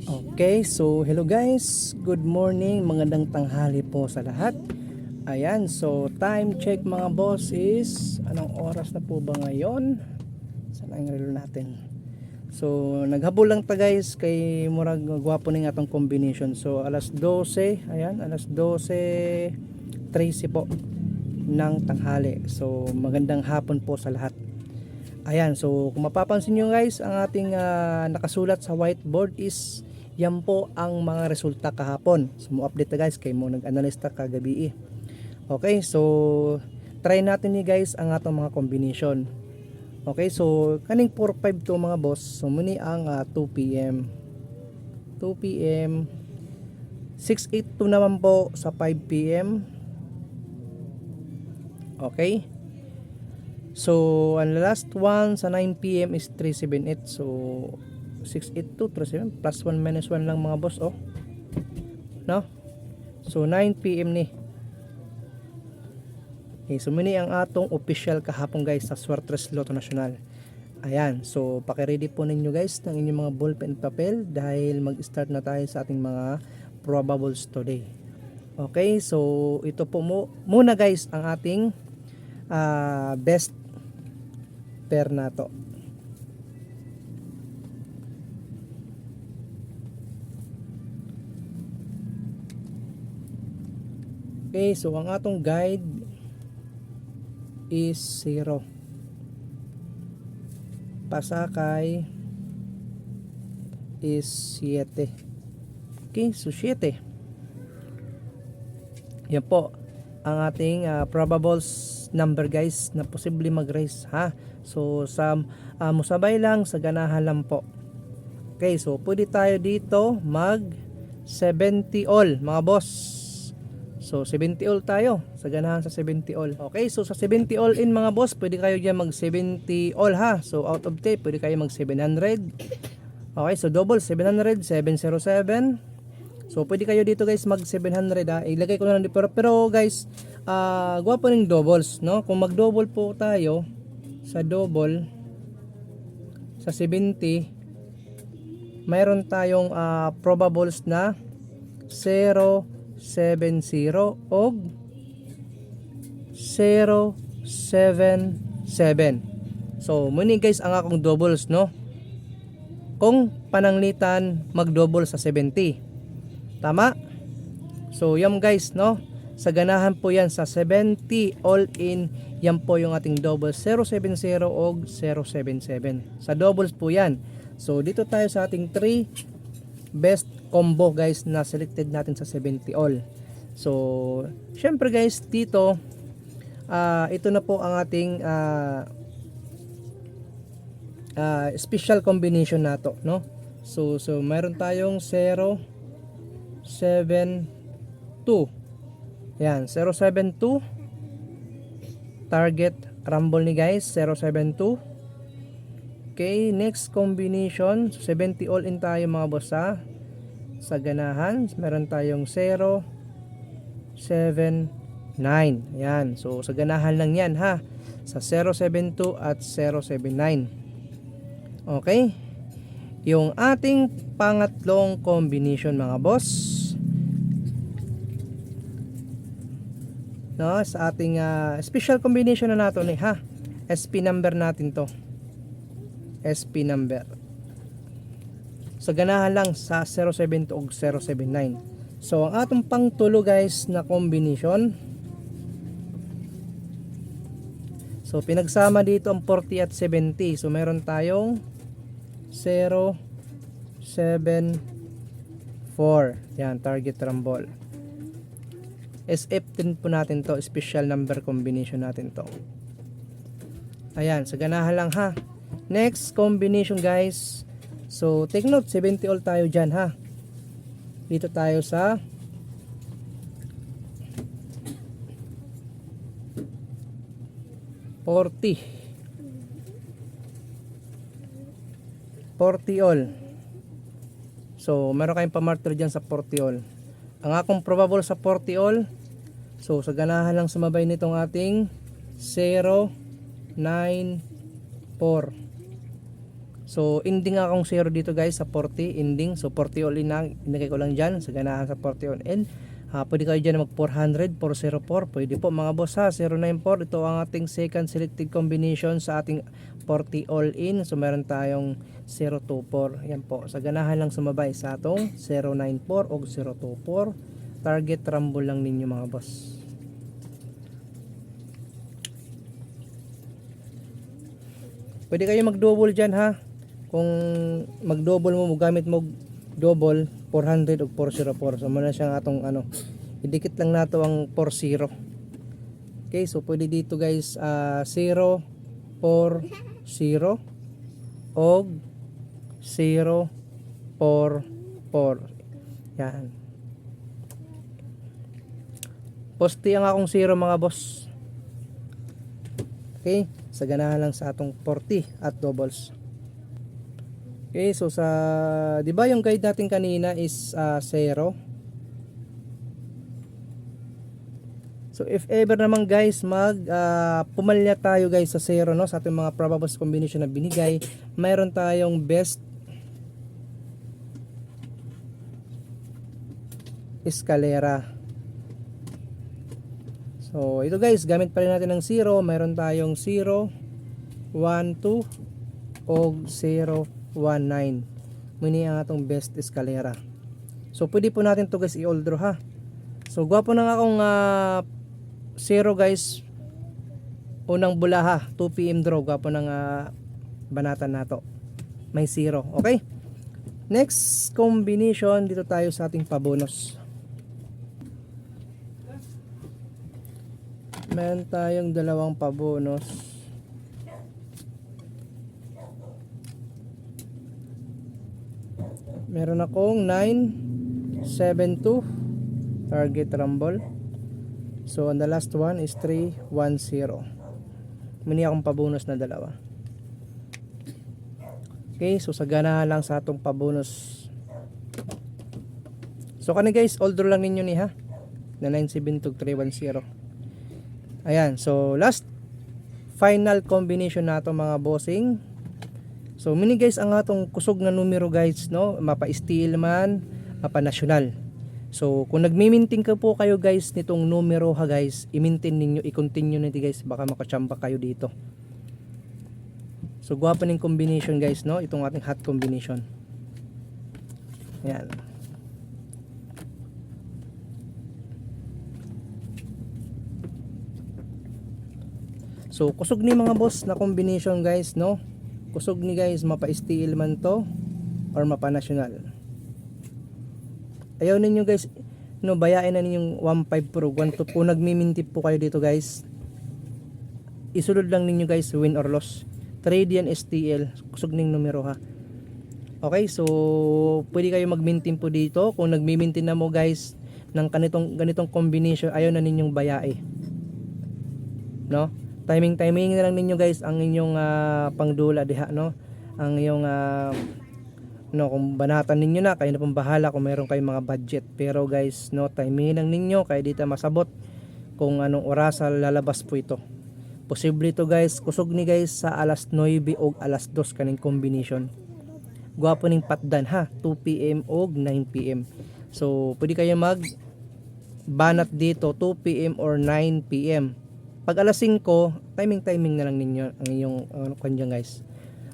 Okay, so hello guys, good morning, magandang tanghali po sa lahat. Ayan, so time check mga boss is anong oras na po ba ngayon? Saan ang relo natin? So naghabol lang ta guys kay murag gwapo ning atong combination. So alas 12, ayan, alas 12:13 po ng tanghali. So magandang hapon po sa lahat. Ayan, so kung mapapansin nyo guys, ang ating nakasulat sa whiteboard is yan po ang mga resulta kahapon. So mo-update na guys, kay mo nag-analyze ta kagabi. Okay, so try natin ni guys ang atong mga combination. Okay, so kaning 4-5 to mga boss. So muni ang 2 PM 2 PM 6-8 to naman po sa 5 PM. Okay, so ang last one sa 9 PM is 378. So 682 37 plus 1 minus 1 lang mga boss, oh. No? So 9 PM ni. Okay, so muni ang atong official kahapon guys sa Swertres Lotto National. Ayan, so paki-ready po ninyo guys ng inyong mga ballpen at papel dahil mag-start na tayo sa ating mga probables today. Okay, so ito po muna guys ang ating best pair na to. Okay, so ang atong guide is 0. Pasakay is 7. Okay, so 7. Yan po ang ating probables number guys na posible mag-raise, ha. So sa musabay lang, sa ganahan lang po. Okay, so pwede tayo dito mag 70 all mga boss. So 70 all tayo, sa ganahan sa 70 all. Okay, so sa 70 all in mga boss, pwede kayo diyan mag 70 all, ha. So out of 10 pwede kayo mag 700. Okay, so double 700, 707. So pwede kayo dito guys mag 700, ha. Ilagay ko na lang dito, pero guys, gwapo ning doubles, no? Kung mag double po tayo sa double sa 70, mayroon tayong probables na 070 og 077. So muni guys ang akong doubles, no? Kung pananglitan mag-double sa 70. Tama? So yan guys, no? Sa ganahan po yan sa 70 all in, yan po yung ating double 070 og 077. Sa doubles po yan. So dito tayo sa ating 3 best combo guys na selected natin sa 70 all. So syempre guys dito ito na po ang ating special combination nato, no? So mayroon tayong 072. Yan, 072 target rumble ni guys, 072. Okay, next combination, 70 all in tayo mga boss, ha. Sa ganahan, meron tayong 079. Yan, so sa ganahan lang yan, ha. Sa 072 at 079. Okay, yung ating pangatlong combination mga boss, no, sa ating special combination na nato ni, ha. SP number natin to. SP number. Sa ganahan lang sa 072 o 079. So ang atong pangtulo guys na combination, so pinagsama dito ang 40 at 70. So meron tayong 074. Yan, target rumble. SF10 po natin to, special number combination natin to. Ayan, sa ganahan lang, ha. Next combination guys, so take note, 70 all tayo dyan, ha. Dito tayo sa 40 all. So meron kayong pamartir dyan sa 40 all. Ang akong probable sa 40 all, so sa ganahan lang sumabay nitong ating 094. So ending akong 0 dito guys sa 40 ending. So 40 all in na inigay ko lang dyan sa ganahan sa 40 all in. Pwede kayo dyan mag 400, 404. Pwede po mga boss ha. 094 ito ang ating second selected combination sa ating 40 all in. So meron tayong 024. Yan po. Sa ganahan lang sumabay sa atong 094 o 024. Target rumble lang ninyo mga boss. Pwede kayo mag-double dyan ha. Kung mag-double mo, gamit mo double 400 o 404. So muna siyang atong ano. Idikit lang nato ang 40. Okay, so pwede dito guys 0 4 0 og 0 4 4. Yan. Poste ang akong 0 mga boss. Okay, sa ganahan lang sa atong 40 at doubles. Okay, so sa 'di ba yung guide natin kanina is 0. So if ever naman guys pumalya tayo guys sa 0 no sa ating mga probables combination na binigay, mayroon tayong best escalera. So ito guys, gamit pa rin natin ng 0, mayroon tayong 0 1 2 o 0 19. Muni ang atong best escalera. So pwede po natin to guys i-all draw ha. So gwapo na akong 0 guys. Unang bula ha, 2 PM draw. Gwapo nang banatan nato. May 0. Okay? Next combination, dito tayo sa ating pabonus. Meron tayong dalawang pabonus. Meron akong 972 target rumble. So on the last one is 310. Muni akong pabonus na dalawa. Okay, so sa ganahan lang sa atong pabonus. So kani guys, all draw lang ninyo ni ha. Na 972 310. Ayan, so last final combination nato mga bossing. So mini guys ang atong kusog na numero guys no, mapa-steel man, mapa-national. So kung nagmi-maintain ka po kayo guys nitong numero ha guys, i-maintain ninyo, i-continue nito guys, baka makachamba kayo dito. So gwapo ning combination guys no, itong ating hot combination. Ayan. So kusog ni mga boss na combination guys no. Kusog ni guys, mapa-steel man to or mapa-national. Ayaw ninyo guys no, bayain na ninyong 15 Pro 12 po nagmi-mintip po kayo dito guys. Isulod lang ninyo guys win or loss. Trade yan STL, kusog ning numero ha. Okay, so pwede kayo mag-maintain po dito. Kung nagmi-maintain na mo guys ng ganitong combination, ayaw na ninyong bayae. No? Timing na lang ninyo guys ang inyong pangdula diha no. Ang iyong no, kung banatan ninyo na, kayo na pong bahala kung mayroon kayong mga budget. Pero guys, no, timing lang ninyo, kaya dito masabot kung anong oras lalabas po ito. Posible to guys, kusog ni guys sa alas 9 o alas 2 kaning combination. Gwapo ning patdan ha, 2 PM o 9 PM. So, pwede kayo mag banat dito 2 PM or 9 PM. Pag alas 5, timing na lang ninyo ang iyong kanya guys.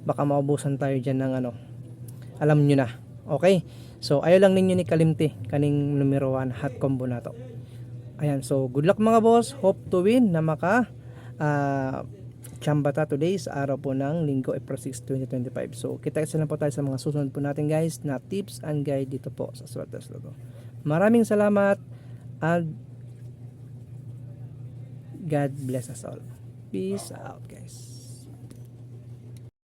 Baka maubusan tayo dyan ng ano, alam nyo na. Okay, so ayaw lang ninyo ni kalimti kaning numero 1 hot combo na to. Ayan, so good luck mga boss, hope to win na maka chambata today sa araw po ng Linggo, April 6, 2025. So kita-kita lang po tayo sa mga susunod po natin guys na tips and guide dito po sa Swertes Lotto. Maraming salamat and God bless us all. Peace out guys.